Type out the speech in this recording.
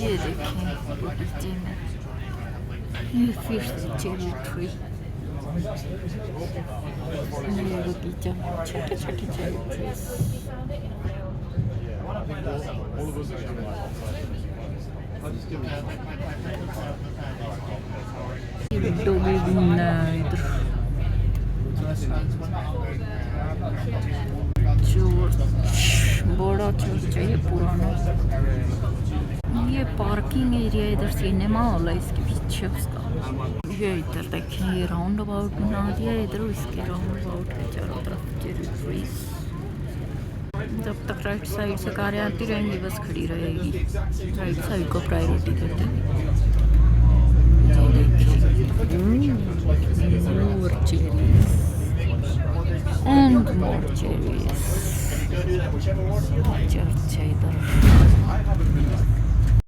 ये देखें बगीचे में ये फिर से चेरी ट्री, ये बगीचा छोटे छोटे चेरी ट्रीज। डोगे घूमना है इधर। बड़ा चर्च है ये पुराना। ये पार्किंग एरिया, इधर सिनेमा हॉल है इसके पीछे उसका। ये इधर देखें ये राउंड अबाउट बना दिया है इधर, इसके राउंड अबाउट के चारों तरफ चेरी ट्रीज। जब तक राइट साइड से कारें आती रहेंगी बस खड़ी रहेगी, राइट साइड को प्रायोरिटी देते हैं। more cherries and more cherries। Church है इधर।